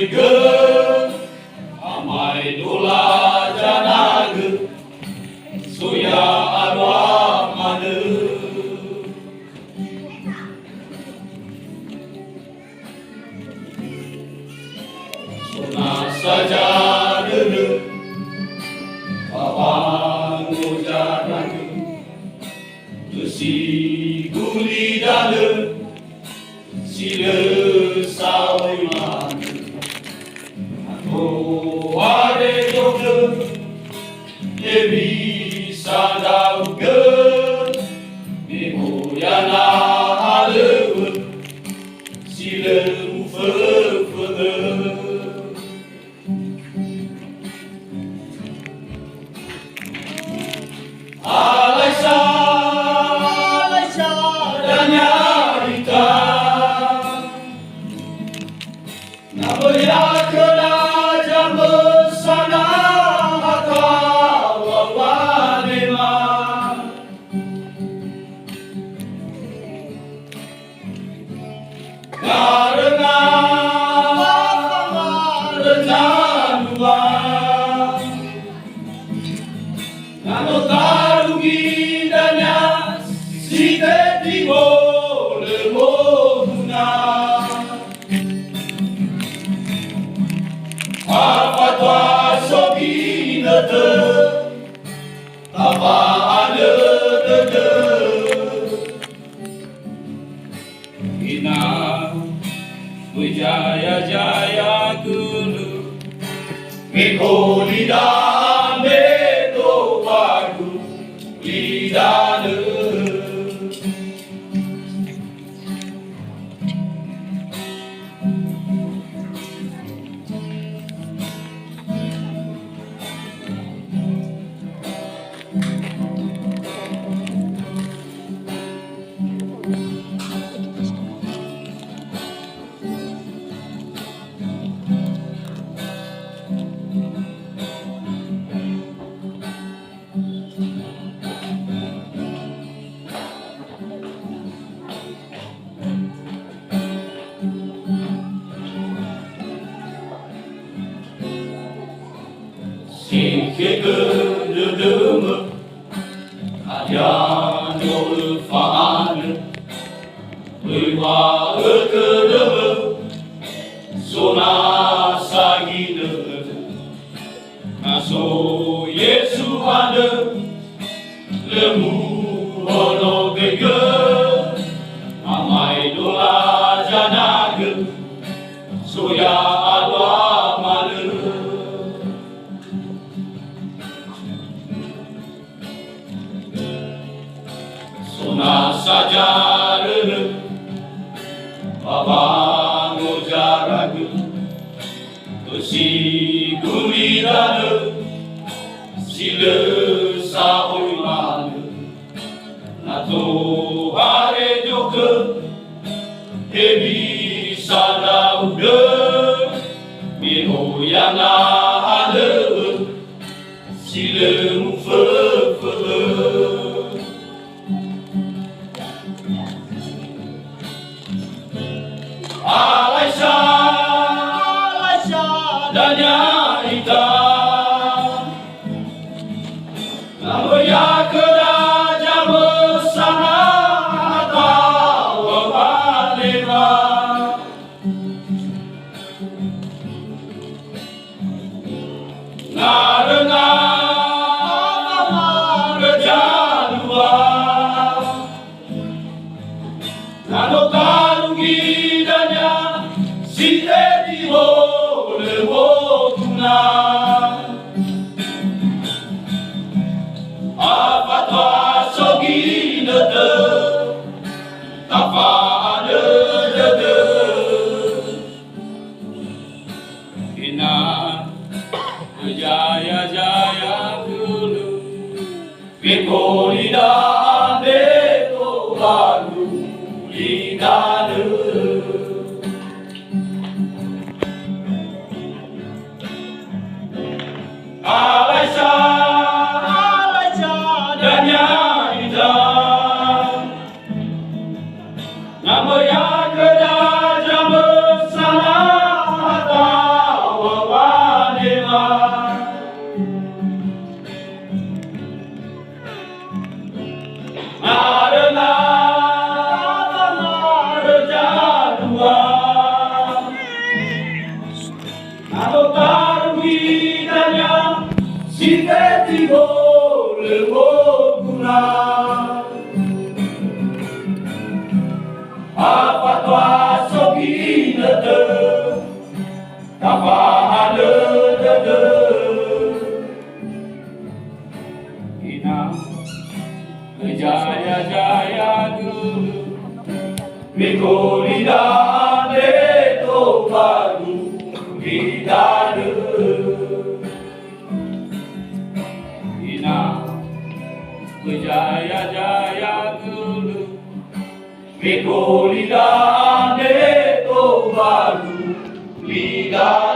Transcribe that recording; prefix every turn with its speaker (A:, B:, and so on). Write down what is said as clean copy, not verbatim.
A: bege amai dola janaga soya alwa mane sona saja dulu abang ujaran si guli dale sila sawai mana aku ada joge dewi sadau ge memoriana alewe sila ufe-ufe Jaya gulu Miko lidane do bagu lidane Keke dedeme Adian yol faane Lewa ekedeme Sona sagine Naso Yesu ade Lemu ono bege Amai dola janage Soya alwa male Sona saja dulu abang ujarage si guli dale sila saoi mane nato hare joke ebi sadau de miho yana hale sila mufe-fe Alaisha danya ita Lalu ya keda jamu sana atau walima Narena berjadua Lalu kalungi si di le wotuna apa tua sogine de tapa ade de ina jaya jaya dulu Vikolida ande to baru lidane Alaisha danya ida Nama ya keda jamu sana Jika tiba lebur guna apa tua sogi nede apa ada dede ina jaya jaya dulu Miko lidane to baru lidane ina jaya jaya dulu Miko lidane to baru lidane